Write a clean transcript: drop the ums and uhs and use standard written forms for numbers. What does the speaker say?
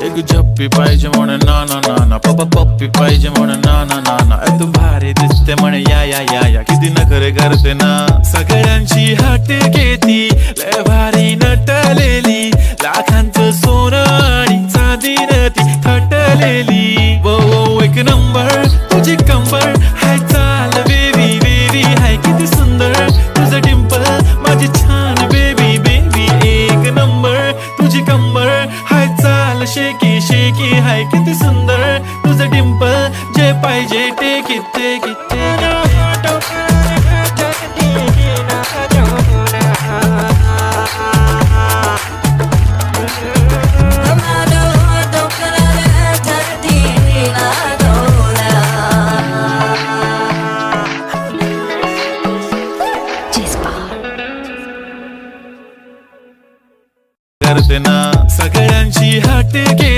एक झप्पी पाहिजे म्हणे ना ना ना ना, पप्पी पाहिजे म्हणे ना ना ना ना. तू भारी दिसते म्हणे या या या या, किती नखरे करते ना. सगळ्यांची हाट घेती, लय भारी नटलेली, लाखांचं सोनं आणि चांदीनं ती थटलेली. वो वो एक नंबर तुझी कंबर, हाय चाल बेबी बेबी, हाय किती सुंदर तुझं डिंपल माझी छान बेबी बेबी. एक नंबर तुझी कंबर, हाय चाल शेकी शेकी, हाय किती सुंदर तुझं डिंपल, जे पाहिजे take it take it take it. करते ना सगळ्यांची हाट घेत